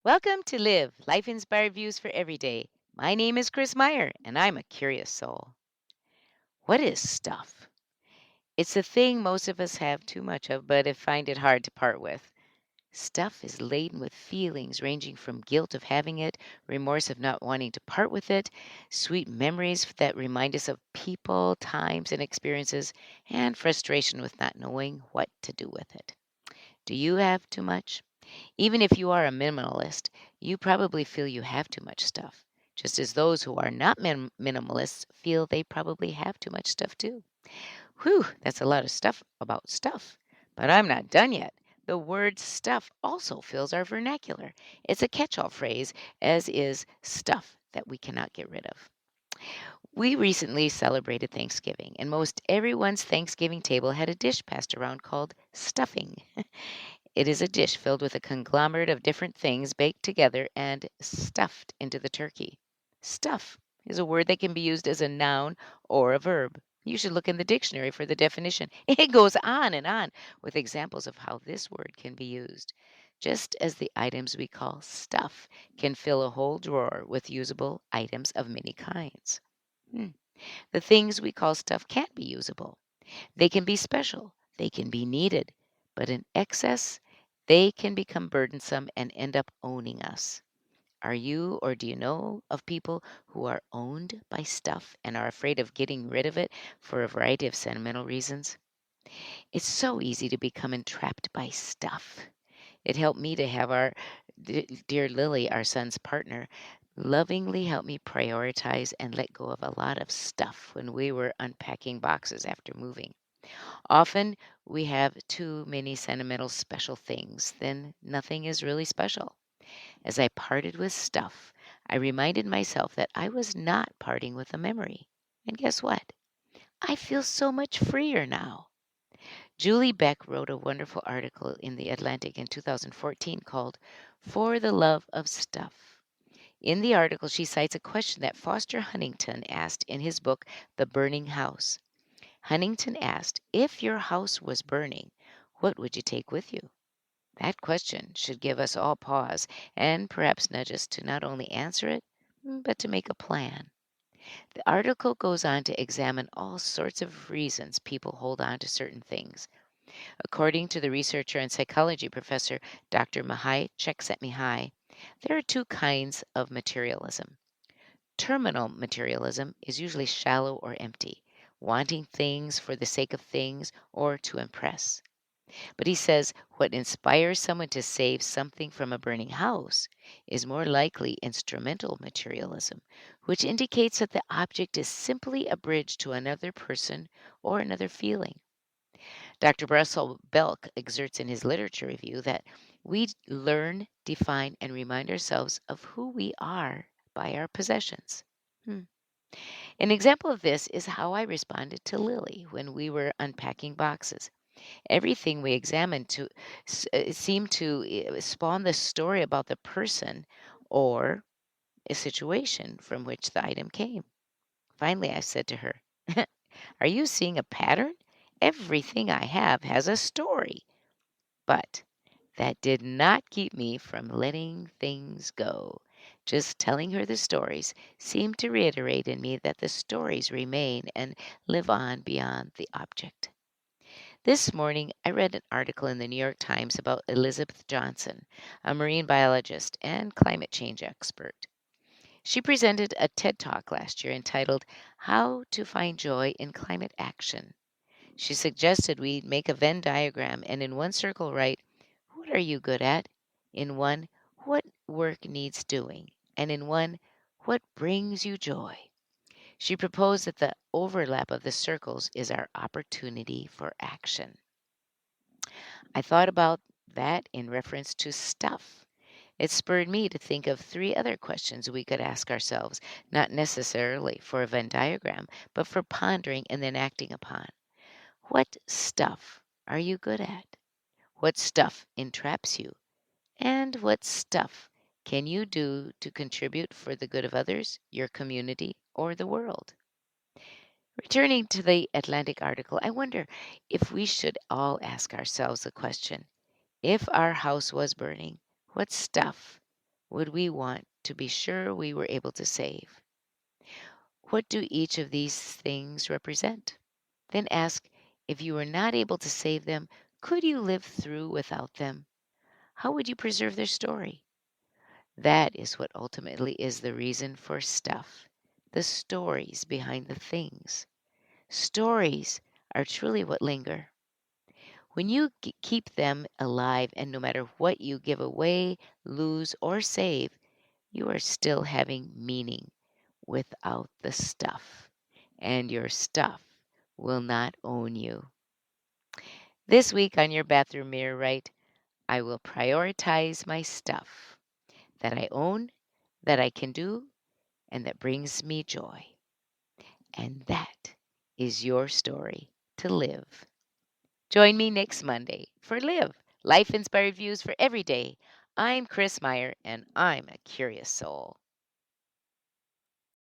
Welcome to Live, Life Inspired Views for Every Day. My name is Chris Meyer, and I'm a curious soul. What is stuff? It's the thing most of us have too much of, but find it hard to part with. Stuff is laden with feelings ranging from guilt of having it, remorse of not wanting to part with it, sweet memories that remind us of people, times, and experiences, and frustration with not knowing what to do with it. Do you have too much? Even if you are a minimalist, you probably feel you have too much stuff, just as those who are not minimalists feel they probably have too much stuff too. Whew, that's a lot of stuff about stuff. But I'm not done yet. The word stuff also fills our vernacular. It's a catch all phrase, as is stuff that we cannot get rid of. We recently celebrated Thanksgiving, and most everyone's Thanksgiving table had a dish passed around called stuffing. It is a dish filled with a conglomerate of different things baked together and stuffed into the turkey. Stuff is a word that can be used as a noun or a verb. You should look in the dictionary for the definition. It goes on with examples of how this word can be used. Just as the items we call stuff can fill a whole drawer with usable items of many kinds. Hmm. The things we call stuff can't be usable. They can be special, they can be needed, but in excess, they can become burdensome and end up owning us. Are you or do you know of people who are owned by stuff and are afraid of getting rid of it for a variety of sentimental reasons? It's so easy to become entrapped by stuff. It helped me to have our dear Lily, our son's partner, lovingly help me prioritize and let go of a lot of stuff when we were unpacking boxes after moving. Often we have too many sentimental special things, then nothing is really special. As I parted with stuff, I reminded myself that I was not parting with a memory. And guess what? I feel so much freer now. Julie Beck wrote a wonderful article in The Atlantic in 2014 called For the Love of Stuff. In the article, she cites a question that Foster Huntington asked in his book, The Burning House. Huntington asked, if your house was burning, what would you take with you? That question should give us all pause and perhaps nudge us to not only answer it, but to make a plan. The article goes on to examine all sorts of reasons people hold on to certain things. According to the researcher and psychology professor Dr. Mihai Csikszentmihalyi, there are two kinds of materialism. Terminal materialism is usually shallow or empty, wanting things for the sake of things or to impress. But he says what inspires someone to save something from a burning house is more likely instrumental materialism, which indicates that the object is simply a bridge to another person or another feeling. Dr. Russell Belk exerts in his literature review that we learn, define, and remind ourselves of who we are by our possessions. Hmm. An example of this is how I responded to Lily when we were unpacking boxes. Everything we examined seemed to spawn the story about the person or a situation from which the item came. Finally, I said to her, are you seeing a pattern? Everything I have has a story. But that did not keep me from letting things go. Just telling her the stories seemed to reiterate in me that the stories remain and live on beyond the object. This morning, I read an article in the New York Times about Elizabeth Johnson, a marine biologist and climate change expert. She presented a TED Talk last year entitled How to Find Joy in Climate Action. She suggested we make a Venn diagram and in one circle write, what are you good at? In one, what work needs doing? And in one, what brings you joy? She proposed that the overlap of the circles is our opportunity for action. I thought about that in reference to stuff. It spurred me to think of three other questions we could ask ourselves, not necessarily for a Venn diagram, but for pondering and then acting upon. What stuff are you good at? What stuff entraps you? And what stuff can you do to contribute for the good of others, your community, or the world? Returning to the Atlantic article, I wonder if we should all ask ourselves the question, if our house was burning, what stuff would we want to be sure we were able to save? What do each of these things represent? Then ask, if you were not able to save them, could you live through without them? How would you preserve their story? That is what ultimately is the reason for stuff, the stories behind the things. Stories are truly what linger. When you keep them alive, and no matter what you give away, lose, or save, you are still having meaning without the stuff. And your stuff will not own you. This week on your bathroom mirror, write, I will prioritize my stuff that I own, that I can do, and that brings me joy. And that is your story to live. Join me next Monday for Live, Life Inspired Views for Every Day. I'm Chris Meyer, and I'm a curious soul.